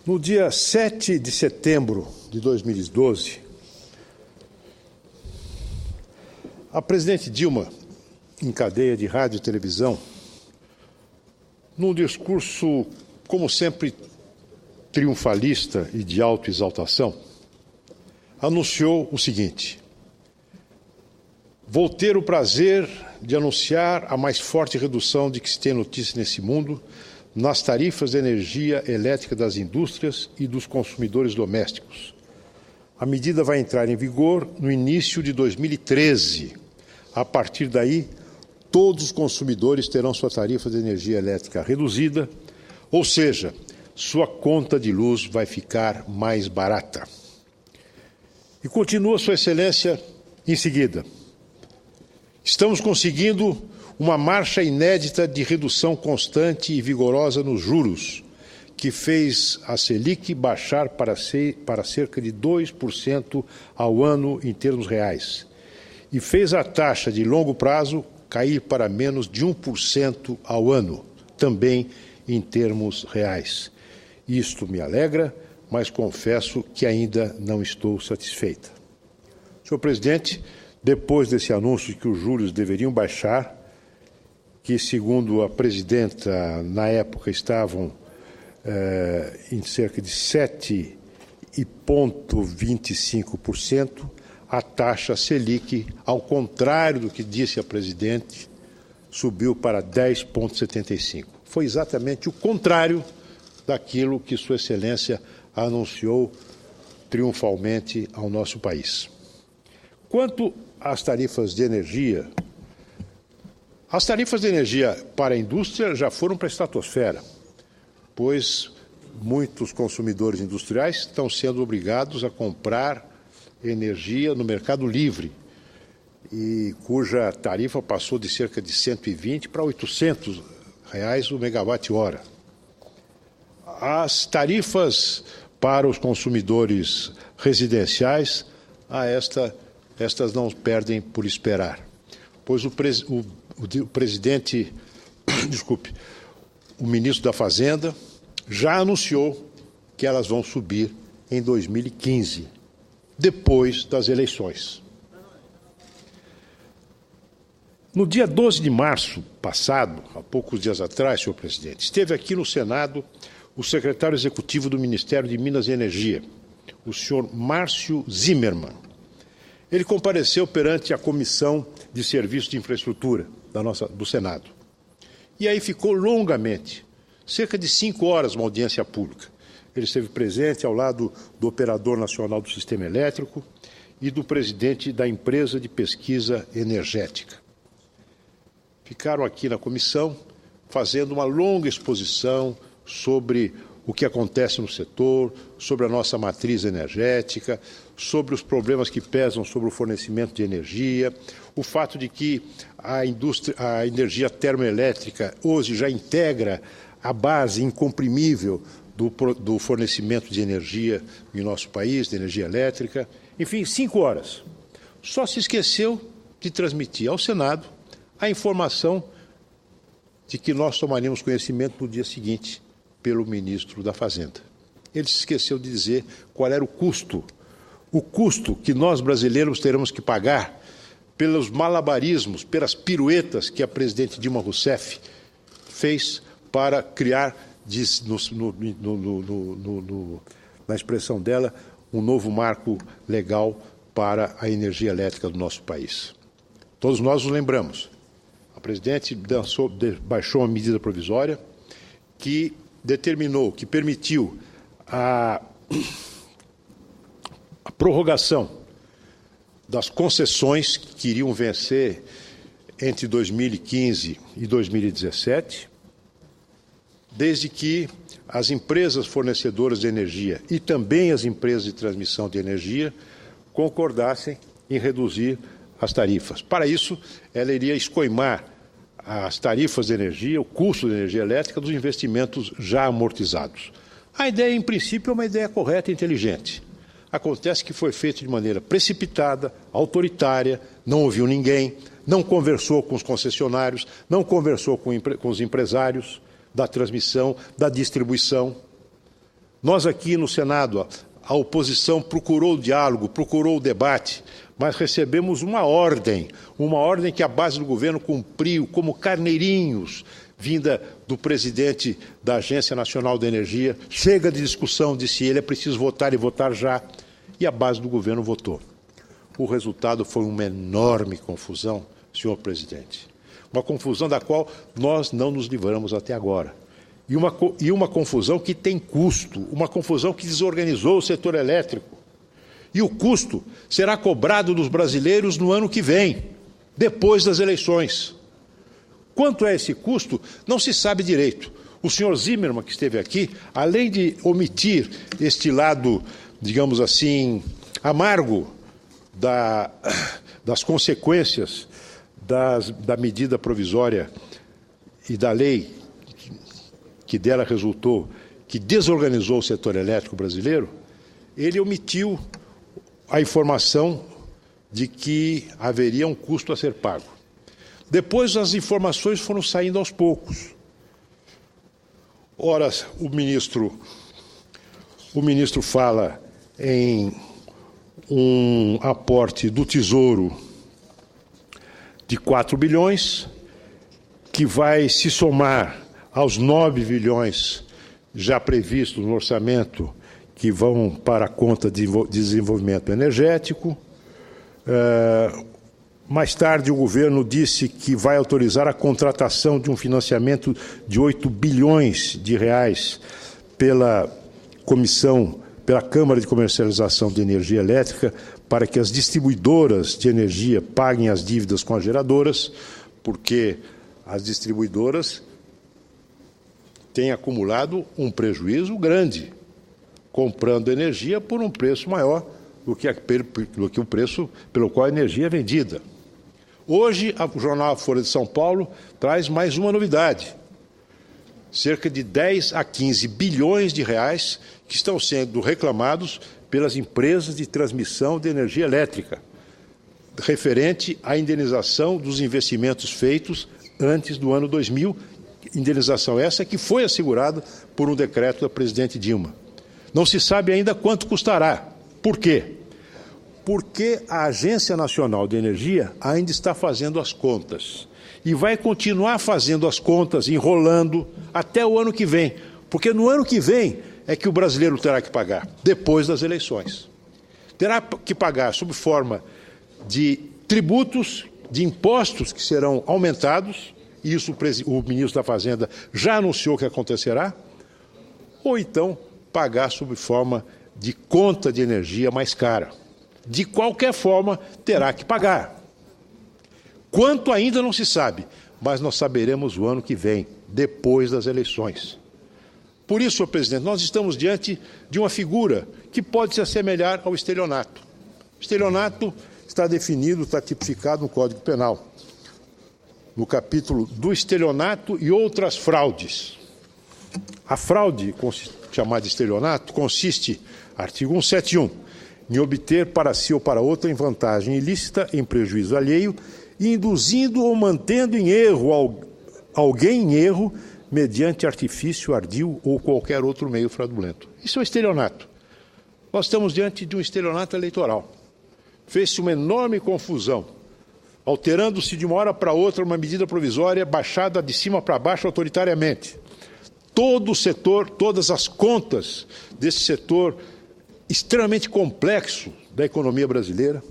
No dia 7 de setembro de 2012, a presidente Dilma, em cadeia de rádio e televisão, num discurso, como sempre, triunfalista e de autoexaltação, anunciou o seguinte: vou ter o prazer de anunciar a mais forte redução de que se tem notícia nesse mundo nas tarifas de energia elétrica das indústrias e dos consumidores domésticos. A medida vai entrar em vigor no início de 2013. A partir daí, todos os consumidores terão sua tarifa de energia elétrica reduzida, ou seja, sua conta de luz vai ficar mais barata. E continua Sua Excelência em seguida: estamos conseguindo uma marcha inédita de redução constante e vigorosa nos juros, que fez a Selic baixar para cerca de 2% ao ano em termos reais, e fez a taxa de longo prazo cair para menos de 1% ao ano, também em termos reais. Isto me alegra, mas confesso que ainda não estou satisfeita. Senhor presidente, depois desse anúncio de que os juros deveriam baixar, que, segundo a presidenta, na época estavam em cerca de 7,25%, a taxa Selic, ao contrário do que disse a presidente, subiu para 10,75%. Foi exatamente o contrário daquilo que Sua Excelência anunciou triunfalmente ao nosso país. Quanto às tarifas de energia, as tarifas de energia para a indústria já foram para a estratosfera, pois muitos consumidores industriais estão sendo obrigados a comprar energia no mercado livre, e cuja tarifa passou de cerca de 120 para R$800 o megawatt-hora. As tarifas para os consumidores residenciais, estas não perdem por esperar, pois o ministro da Fazenda já anunciou que elas vão subir em 2015, depois das eleições. No dia 12 de março passado, há poucos dias atrás, senhor presidente, esteve aqui no Senado o secretário executivo do Ministério de Minas e Energia, o senhor Márcio Zimmermann. Ele compareceu perante a Comissão de Serviços de Infraestrutura do Senado. E aí ficou longamente, cerca de 5 horas, uma audiência pública. Ele esteve presente ao lado do Operador Nacional do Sistema Elétrico e do presidente da Empresa de Pesquisa Energética. Ficaram aqui na comissão fazendo uma longa exposição sobre o que acontece no setor, sobre a nossa matriz energética, sobre os problemas que pesam sobre o fornecimento de energia, o fato de que a energia termoelétrica hoje já integra a base incomprimível do fornecimento de energia em nosso país, de energia elétrica. Enfim, 5 horas. Só se esqueceu de transmitir ao Senado a informação de que nós tomaríamos conhecimento no dia seguinte pelo ministro da Fazenda. Ele se esqueceu de dizer qual era o custo que nós brasileiros teremos que pagar pelos malabarismos, pelas piruetas que a presidente Dilma Rousseff fez para criar, na expressão dela, um novo marco legal para a energia elétrica do nosso país. Todos nós nos lembramos. A presidente baixou uma medida provisória que permitiu a prorrogação das concessões que iriam vencer entre 2015 e 2017, desde que as empresas fornecedoras de energia e também as empresas de transmissão de energia concordassem em reduzir as tarifas. Para isso, ela iria escoimar as tarifas de energia, o custo de energia elétrica dos investimentos já amortizados. A ideia, em princípio, é uma ideia correta e inteligente. Acontece que foi feito de maneira precipitada, autoritária, não ouviu ninguém, não conversou com os concessionários, não conversou com os empresários da transmissão, da distribuição. Nós aqui no Senado, a oposição procurou o diálogo, procurou o debate, mas recebemos uma ordem que a base do governo cumpriu como carneirinhos, vinda do presidente da Agência Nacional de Energia. Chega de discussão de se ele é preciso votar e votar já, e a base do governo votou. O resultado foi uma enorme confusão, senhor presidente. Uma confusão da qual nós não nos livramos até agora. E uma confusão que tem custo, uma confusão que desorganizou o setor elétrico. E o custo será cobrado dos brasileiros no ano que vem, depois das eleições. Quanto é esse custo, não se sabe direito. O senhor Zimmermann, que esteve aqui, além de omitir este lado, digamos assim, amargo das consequências da medida provisória e da lei que dela resultou, que desorganizou o setor elétrico brasileiro, ele omitiu a informação de que haveria um custo a ser pago. Depois as informações foram saindo aos poucos. Ora, o ministro fala em um aporte do Tesouro de 4 bilhões, que vai se somar aos 9 bilhões já previstos no orçamento, que vão para a conta de desenvolvimento energético. Mais tarde, o governo disse que vai autorizar a contratação de um financiamento de 8 bilhões de reais pela Câmara de Comercialização de Energia Elétrica, para que as distribuidoras de energia paguem as dívidas com as geradoras, porque as distribuidoras têm acumulado um prejuízo grande, comprando energia por um preço maior do que o preço pelo qual a energia é vendida. Hoje, o jornal Folha de São Paulo traz mais uma novidade. Cerca de 10 a 15 bilhões de reais que estão sendo reclamados pelas empresas de transmissão de energia elétrica, referente à indenização dos investimentos feitos antes do ano 2000, indenização essa que foi assegurada por um decreto da presidente Dilma. Não se sabe ainda quanto custará. Por quê? Porque a Agência Nacional de Energia ainda está fazendo as contas e vai continuar fazendo as contas, enrolando, até o ano que vem, porque no ano que vem é que o brasileiro terá que pagar, depois das eleições. Terá que pagar sob forma de tributos, de impostos que serão aumentados, e isso o ministro da Fazenda já anunciou que acontecerá, ou então pagar sob forma de conta de energia mais cara. De qualquer forma, terá que pagar. Quanto ainda não se sabe, mas nós saberemos o ano que vem, depois das eleições. Por isso, senhor presidente, nós estamos diante de uma figura que pode se assemelhar ao estelionato. O estelionato está definido, está tipificado no Código Penal, no capítulo do estelionato e outras fraudes. A fraude, chamada de estelionato, consiste, artigo 171, em obter para si ou para outra em vantagem ilícita, em prejuízo alheio, induzindo ou mantendo em erro alguém em erro, mediante artifício, ardil ou qualquer outro meio fraudulento. Isso é o estelionato. Nós estamos diante de um estelionato eleitoral. Fez-se uma enorme confusão, alterando-se de uma hora para outra uma medida provisória baixada de cima para baixo autoritariamente. Todo o setor, todas as contas desse setor extremamente complexo da economia brasileira,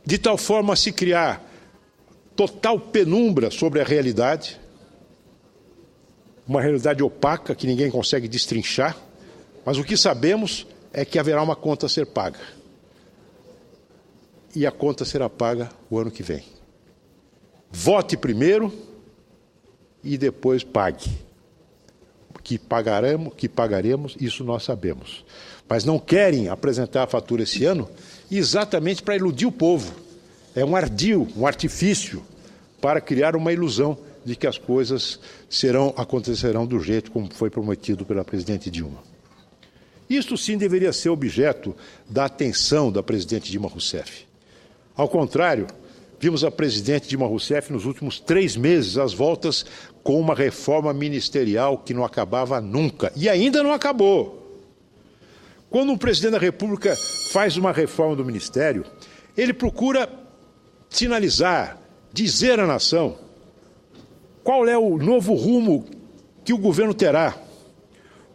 de tal forma a se criar total penumbra sobre a realidade, uma realidade opaca que ninguém consegue destrinchar, mas o que sabemos é que haverá uma conta a ser paga. E a conta será paga o ano que vem. Vote primeiro e depois pague. Que pagaremos, isso nós sabemos. Mas não querem apresentar a fatura esse ano exatamente para iludir o povo. É um ardil, um artifício para criar uma ilusão de que as coisas acontecerão do jeito como foi prometido pela presidente Dilma. Isto sim deveria ser objeto da atenção da presidente Dilma Rousseff. Ao contrário, vimos a presidente Dilma Rousseff nos últimos 3 meses às voltas com uma reforma ministerial que não acabava nunca. E ainda não acabou. Quando um presidente da República faz uma reforma do Ministério, ele procura sinalizar, dizer à nação qual é o novo rumo que o governo terá.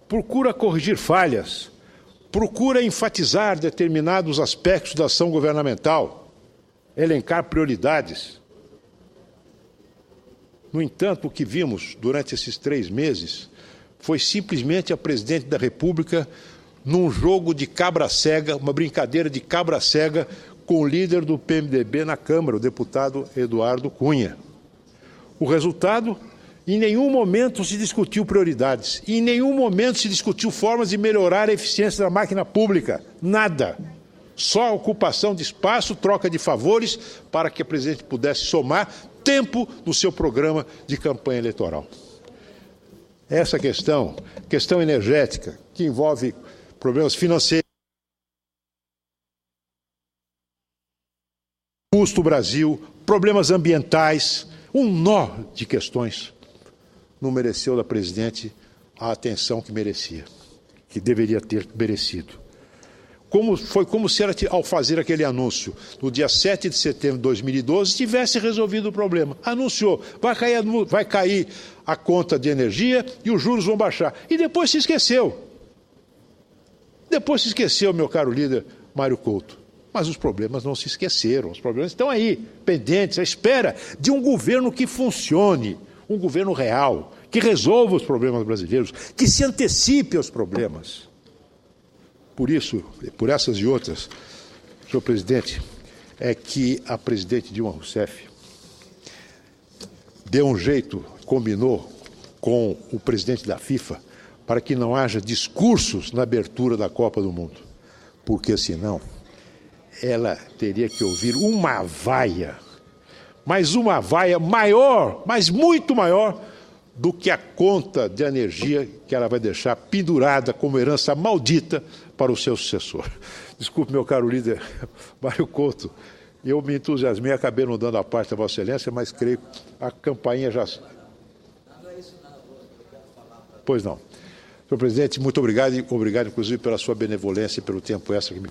Procura corrigir falhas, procura enfatizar determinados aspectos da ação governamental, elencar prioridades. No entanto, o que vimos durante esses 3 meses foi simplesmente a presidente da República num jogo de cabra cega, uma brincadeira de cabra cega com o líder do PMDB na Câmara, o deputado Eduardo Cunha. O resultado? Em nenhum momento se discutiu prioridades, em nenhum momento se discutiu formas de melhorar a eficiência da máquina pública, nada. Só ocupação de espaço, troca de favores para que a presidente pudesse somar tempo no seu programa de campanha eleitoral. Essa questão energética, que envolve problemas financeiros, custo Brasil, problemas ambientais, um nó de questões, não mereceu da presidente a atenção que merecia, que deveria ter merecido. Foi como se ela, ao fazer aquele anúncio, no dia 7 de setembro de 2012, tivesse resolvido o problema. Anunciou, vai cair a conta de energia e os juros vão baixar. E depois se esqueceu. Depois se esqueceu, meu caro líder Mário Couto. Mas os problemas não se esqueceram, os problemas estão aí, pendentes, à espera de um governo que funcione, um governo real, que resolva os problemas brasileiros, que se antecipe aos problemas. Por isso, por essas e outras, senhor presidente, é que a presidente Dilma Rousseff deu um jeito, combinou com o presidente da FIFA, para que não haja discursos na abertura da Copa do Mundo, porque senão ela teria que ouvir uma vaia, mas uma vaia maior, mas muito maior, do que a conta de energia que ela vai deixar pendurada como herança maldita para o seu sucessor. Desculpe, meu caro líder Mário Couto, eu me entusiasmei, acabei não dando a parte da Vossa Excelência, mas creio que a campainha já... Pois não. Senhor presidente, muito obrigado, e obrigado, inclusive, pela sua benevolência e pelo tempo extra que me...